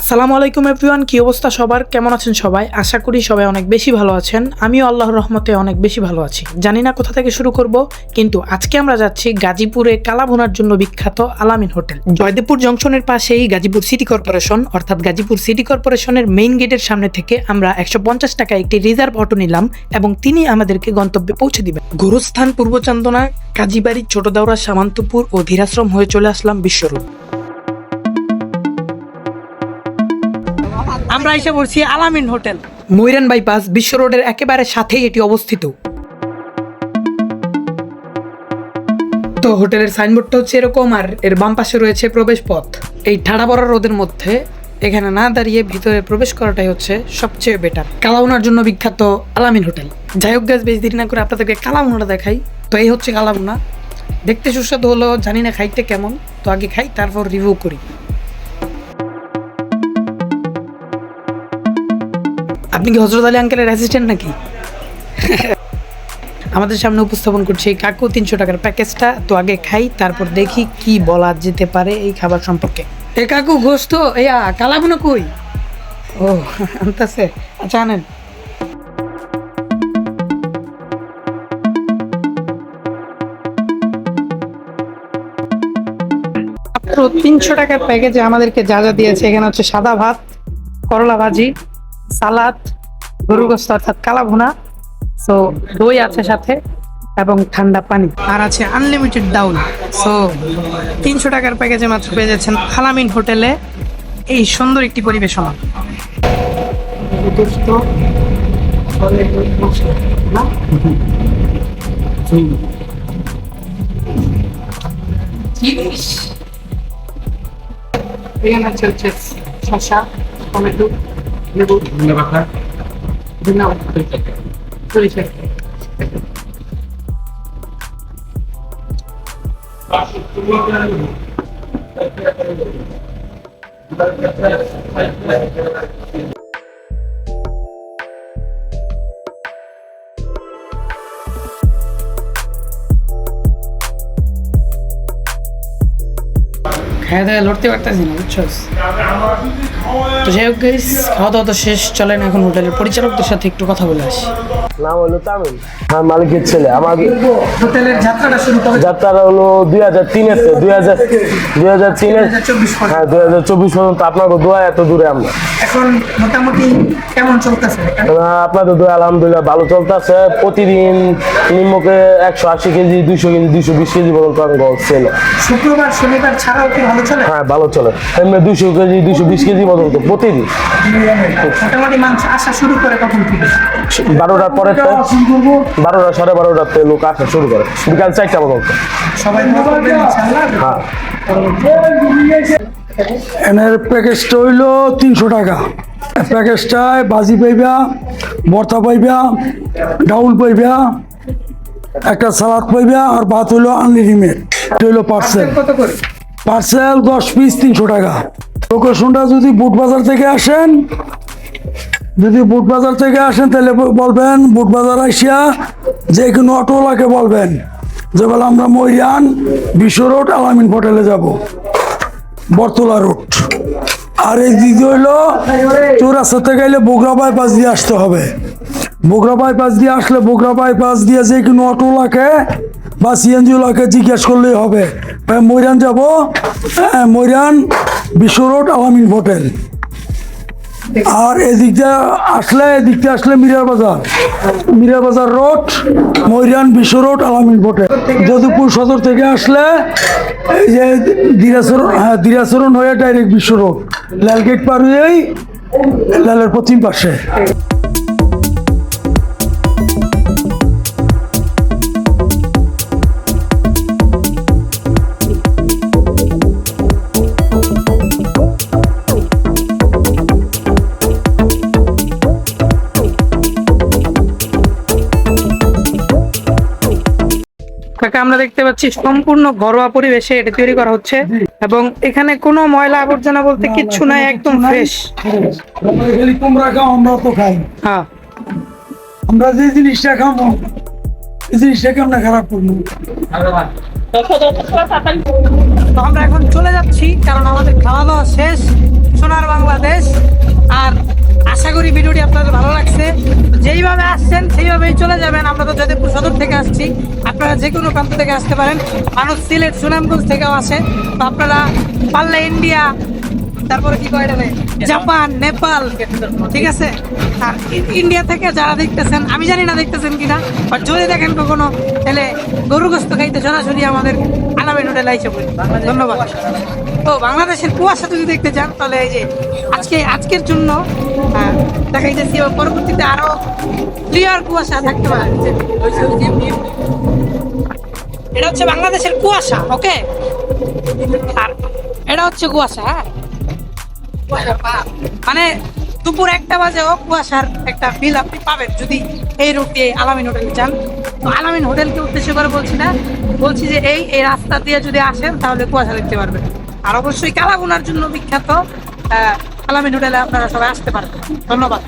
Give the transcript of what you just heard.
আসসালামু আলাইকুম এভরিওয়ান, কি অবস্থা সবার? কেমন আছেন সবাই? আশা করি সবাই অনেক বেশি ভালো আছেন। আমিও আল্লাহর রহমতে অনেক বেশি ভালো আছি। জানি না কোথা থেকে শুরু করব, কিন্তু আজকে আমরা যাচ্ছি গাজীপুরে কালাভুনার জন্য বিখ্যাত আলামিন হোটেল। জয়দেবপুর জংশনের পাশেই গাজীপুর সিটি কর্পোরেশন, অর্থাৎ গাজীপুর সিটি কর্পোরেশনের মেইন গেটের সামনে থেকে আমরা 150 টাকা একটি রিজার্ভ অটো নিলাম এবং তিনি আমাদেরকে গন্তব্যে পৌঁছে দিবেন। গুরুস্থান পূর্ব চান্দনা, কাজীবাড়ি, ছোট দাওরা, সামান্তপুর ও ধীরাশ্রম হয়ে চলে আসলাম বিশ্ব রোড। আমরা এসে পড়ছি আলামিন হোটেল, ময়রান বাইপাস, বিশ্ব রোডের একেবারে সাথেই এটি অবস্থিত। তো হোটেলের সাইনবোর্ডটা হচ্ছে এরকম, আর এর বাম পাশে রয়েছে প্রবেশ পথ। এই ঠাড়া পড়া রোদের মধ্যে এখানে না দাঁড়িয়ে ভিতরে প্রবেশ করাটাই হচ্ছে সবচেয়ে বেটার। কালাভুনার জন্য বিখ্যাত আলামিন হোটেল। যাই হোক গাছ, বেশ দেরি না করে আপনাদেরকে কালাভুনাটা দেখাই। তো এই হচ্ছে কালাভুনা, দেখতে সুস্বাদু হলো, জানি না খাইতে কেমন। তো আগে খাই, তারপর রিভিউ করি। আপনি কি হযরত আলী আঙ্কেলের অ্যাসিস্ট্যান্ট নাকি? আমাদের সামনে উপস্থাপন করছে এই কাকু 300 টাকার প্যাকেজটা। তো আগে খাই, তারপর দেখি কি বলা যেতে পারে এই খাবার সম্পর্কে। এ কাকু, গোস্ত এয়া কালাভুনা কই? ও আনতাছে, আচ্ছা আনেন। মাত্র 300 টাকার প্যাকেজে আমাদেরকে যা যা দিয়েছে, এখানে হচ্ছে সাদা ভাত, করলা ভাজি, সালাদ, গরুর গোস্ত অর্থাৎ কালাভুনা, সো দই আছে সাথে এবং ঠান্ডা পানি, আর আছে আনলিমিটেড ডাউল। সো 300 টাকার প্যাকেজে মাত্র পেয়ে যাচ্ছেন আলামিন হোটেলে এই সুন্দর একটি পরিবেশনা। এখানে হচ্ছে শসা, টমেটো, লেবু, ধন্যবাদ। খাওয়া দাওয়া লড়তে পারতেছি না, বুঝছো? তো যাই হোক গাইস, খাওয়া দাওয়া তো শেষ। চলেন এখন হোটেলের পরিচালকদের সাথে একটু কথা বলে আসি। নাম হলো তামিম, আমার মালিকের ছেলে। আমার হোটেলের যাত্রাটা শুরু কবে? যাত্রাটা হলো 2003 এর 2003 এর, হ্যাঁ 2024 পর্যন্ত। আপনাদের দোয়া এত দূরে আমরা এখন মোটামুটি কেমন চলতেছে? আপনাদের দোয়া আলহামদুলিল্লাহ ভালো চলতেছে। প্রতিদিন নিম্নকে 180 কেজি, 200 কেজি, 220 কেজি পর্যন্ত আমি ছেলে। শুক্রবার শনিবার ছাড়াও কি ভালো চলে? হ্যাঁ ভালো চলে, এমনি 200 কেজি, 220 কেজি পর্যন্ত প্রতিদিন। মোটামুটি মানুষ আসা শুরু করে কখন থেকে? 12টার পরে, 12টা, 12:30 লোক আসা শুরু করে, বিকাল 4টা পর্যন্ত। সবাই হ্যাঁ, এনের প্যাকেজটা হইল 300 টাকা। প্যাকেজটায় বাজি পাইবা, ভর্তা পাইবা, ডাউল পাইবা, একটা সালাদ পাইবা, আর ভাত হইলো আনলিমিটেড। এটা হইলো পার্সেল। কত করে? পার্সেল 10 পিস 300 টাকা। লোকেশনটা যদি বুটবাজার থেকে আসেন, তাহলে বলবেন বুটবাজার আসিয়া যে কোনো অটোওয়ালাকে বলবেন যে বলে আমরা ময়রান বিশ্ব রোড আলামিন হোটেলে যাব, বরতলা রোড। আর এই দিদি হইলো চৌরাস্তা থেকে গেলে বগুড়া বাইপাস দিয়ে আসতে হবে। বগুড়া বাইপাস দিয়ে আসলে বগুড়া বাইপাস দিয়ে যে কোনো অটোওয়ালাকে বা সিএনজিওয়ালাকে জিজ্ঞেস করলেই হবে ময়রান যাব, ময়রান বিশ্ব রোড আলামিন হোটেল। আর এদিকটা আসলে মিরার বাজার রোড, ময়রান বিশ্ব রোড আলামিন হোটেল। যদুপুর সদর থেকে আসলে এই যে দিরাচরণ হয়ে ডাইরেক্ট বিশ্ব রোড, লালগেট পার হয়েই লালের পশ্চিম পাশে। আমরা দেখতে পাচ্ছি সম্পূর্ণ ঘরোয়া পরিবেশে এটা তৈরি করা হচ্ছে এবং এখানে কোনো ময়লা আবর্জনা বলতে কিচ্ছু নাই, একদম ফ্রেশ। তোমরা খাও, আমরা তো খাই। হ্যাঁ, আমরা যে জিনিসটা খাবো এই জিনিসটা কেমন খারাপ করবো? তো আমরা এখন চলে যাচ্ছি কারণ আমাদের খাওয়া দাওয়া শেষ। সোনার বাংলাদেশ করি ভিডিওটি আপনাদের ভালো লাগছে। যেইভাবে আসছেন সেইভাবেই চলে যাবেন। আমরা তো যাদবপুর সদর থেকে আসছি, আপনারা যে কোনো প্রান্ত থেকে আসতে পারেন। মানুষ সিলেট সুনামগঞ্জ থেকেও আসে। তো আপনারা পারলে ইন্ডিয়া, তারপরে কি কয় এটাকে, জাপান, নেপাল, ঠিক আছে। আর ইন্ডিয়া থেকে যারা দেখতেছেন, আমি জানি না দেখতেছেন কিনা, বাট যদি দেখেন কখনো, তাহলে গরু গোস্ত খাইতে সরাসরি আমাদের আলামিন হোটেল আইসা পড়ি। ধন্যবাদ। তো বাংলাদেশের কুয়াশা যদি দেখতে চান, তাহলে এই যে আজকের জন্য দেখাইতেছি, এবং পরবর্তীতে আরো ক্লিয়ার কুয়াশা থাকতে পারে। এটা হচ্ছে বাংলাদেশের কুয়াশা, ওকে। আর এটা হচ্ছে কুয়াশা, হ্যাঁ, মানে দুপুর 1টা বাজেও কুয়াশার একটা ফিল আপনি পাবেন যদি এই রুট দিয়ে আলামিন হোটেলে যান। তো আলামিন হোটেলকে উদ্দেশ্য করে বলছি না, বলছি যে এই রাস্তা দিয়ে যদি আসেন তাহলে কুয়াশা দেখতে পারবেন। আর অবশ্যই কালাভুনার জন্য বিখ্যাত আলামিন হোটেলে আপনারা সবাই আসতে পারবেন। ধন্যবাদ।